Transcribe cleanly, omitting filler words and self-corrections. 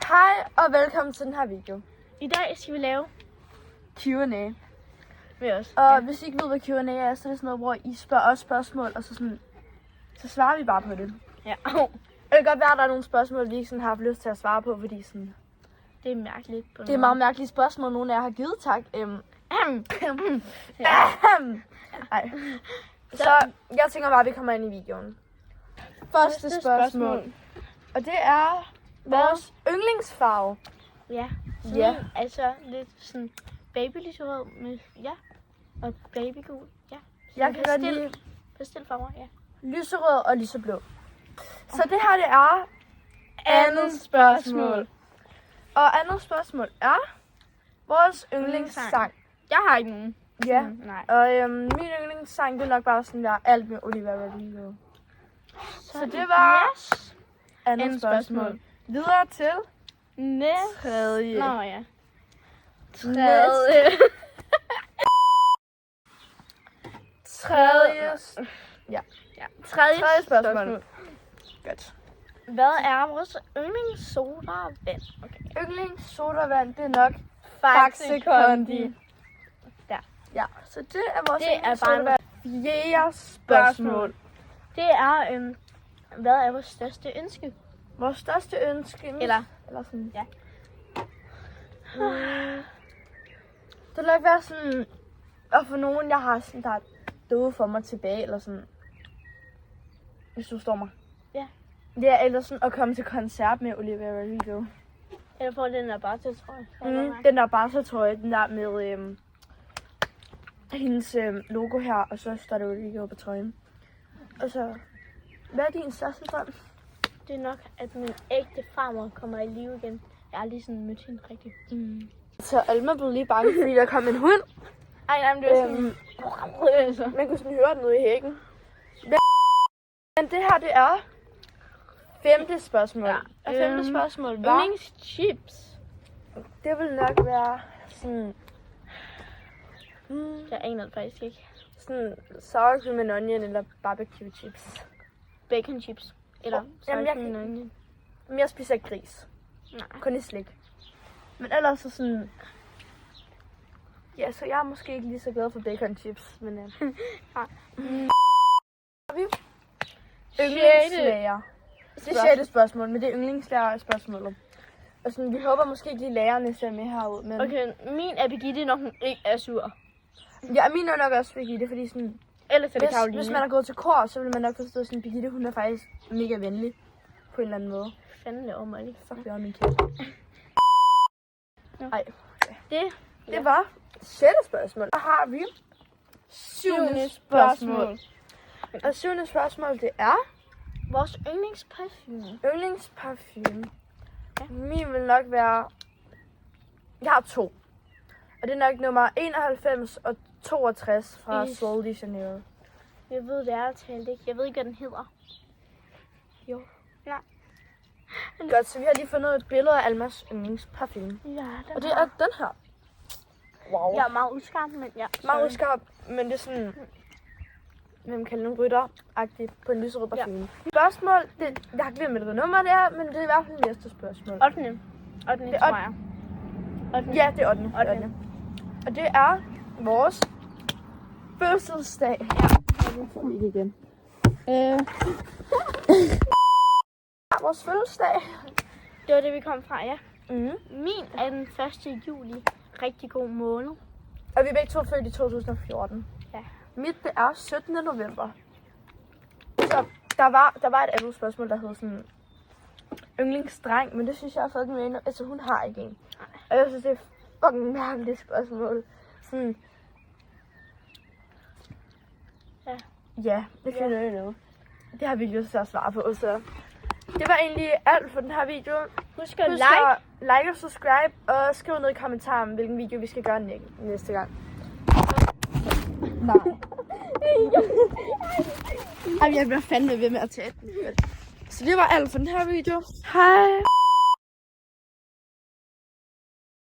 Hej og velkommen til den her video. I dag skal vi lave Q&A. med os. Og hvis I ikke ved, hvad Q&A er, så er det sådan noget, hvor I spørger os spørgsmål, og så svarer vi bare på det. Ja. Det kan godt være, at der er nogle spørgsmål, vi ikke sådan har haft lyst til at svare på, fordi sådan, Det er mærkeligt. det er meget mærkelige spørgsmål, nogle af jer har givet, tak. Nej. Så jeg tænker bare, at vi kommer ind i videoen. Første spørgsmål. Og det er vores yndlingsfarve. Ja. Sådan Ja. en, altså lidt sådan babylyserød med, ja. Og babygul, ja. Jeg kan godt lide Pastelfarver, ja. lyserød og lyseblå. Så det her, det er andet spørgsmål. Og andet spørgsmål er vores yndlingssang. Jeg har ikke nogen. Ja. Nej. Og min yndlingssang, det er nok bare sådan der alt med Olivia Rodrigo. Så det var yes. andet spørgsmål. Videre til Næste. tredje. Nå ja. Tredje. Tredje. Ja. Tredje spørgsmål. Godt. Hvad er vores yndlingssodavand? Okay. Yndlingssodavand, det er nok Faxe Faxe Kondi. Kondi. Der. Ja, så det er vores Det er yndlingssodavand. Fjerde spørgsmål. Det er, hvad er vores største ønske? Vores største ønske. Eller sådan. ja. Det vil nok være sådan, at for nogen, jeg har sådan, der er døde for mig tilbage, eller sådan, hvis du står mig. Ja. Ja, eller sådan at komme til koncert med Olivia Rodrigo. Eller få den der bare til, tror jeg. Den der barseltrøje, den der med hendes logo her, og så står der Rodrigo på trøjen. Og så, hvad er din største drøm? Det er nok, at min ægte farmor kommer i live igen. Jeg har aldrig sådan mødt hende rigtigt. Så Alma blev lige bange, fordi der kom en hund. Ej, nej, men det var sådan... Man kunne sådan høre den ude i hækken. Men det her, det er femte spørgsmål. Ja. Og femte spørgsmål var, Yndlingschips. det vil nok være sådan, Jeg aner det faktisk ikke. sådan sour cream and onion eller barbecue chips. Bacon chips. Eller Jamen, jeg sour onion. Men jeg spiser ikke gris. Nej. Kun i slik. Men ellers så sådan, ja, så jeg er måske ikke lige så glad for bacon chips, men yndlingslærer. Det er sjette spørgsmål, men det er yndlingslærer spørgsmålet. Og sådan, vi håber måske ikke lige lærerne ser med herud, men... Okay, min er Birgitte, når hun ikke er sur. Ja, min er nok også Birgitte, fordi sådan... Ellers er det Karoline. Hvis man har gået til kor, så vil man nok forstå, sådan Birgitte, hun er faktisk mega venlig. På en eller anden måde. Fanden laver mig lige. Fuck, det var min kat. Ja. Ej, Det det var sjette spørgsmål. Så har vi syvende spørgsmål. Og syvende spørgsmål, det er vores yndlingsparfume. yndlingsparfume. Ja. Min vil nok være... Jeg har to. Og det er nok nummer 91 og 62 fra Sol de Janeiro. Jeg ved det ærligt talt ikke. Jeg ved ikke, hvad den hedder. Jo. Nej. Godt, så vi har lige fundet et billede af Almas yndlingsparfume. Ja, Og det er den her. Wow. Jeg er meget uskarp, men ja. Meget uskarp, men det er sådan... Hvem kalder nogle rytter-agtigt på en lyserød parfume. Spørgsmål, jeg har glemt, hvad nummer det er, men det er i hvert fald næste spørgsmål. 8. 8. Det er tror jeg. 8. Ja, det er 8. 8. Og det er vores fødselsdag. Ja. Ikke igen. Vores fødselsdag. Det var det, vi kom fra, ja. Mm. Min er den 1. juli. Rigtig god måned. Og vi er begge to født i 2014. Ja. Mit, det er 17. november. Så der var et andet spørgsmål, der hed sådan yndlingsdreng, men det synes jeg har fået den med. Altså, hun har ikke en. Og jeg synes, det er fucking mærkeligt spørgsmål. Sådan... Ja. Ja, det finder jeg nu. Det har vi lyst til at svare på, så... Det var egentlig alt for den her video. Husk at like og subscribe, og skriv ned i kommentaren, hvilken video vi skal gøre næste gang. Nej. Ej, jeg bliver fandme ved med at tage den. Så det var alt for den her video. Hej.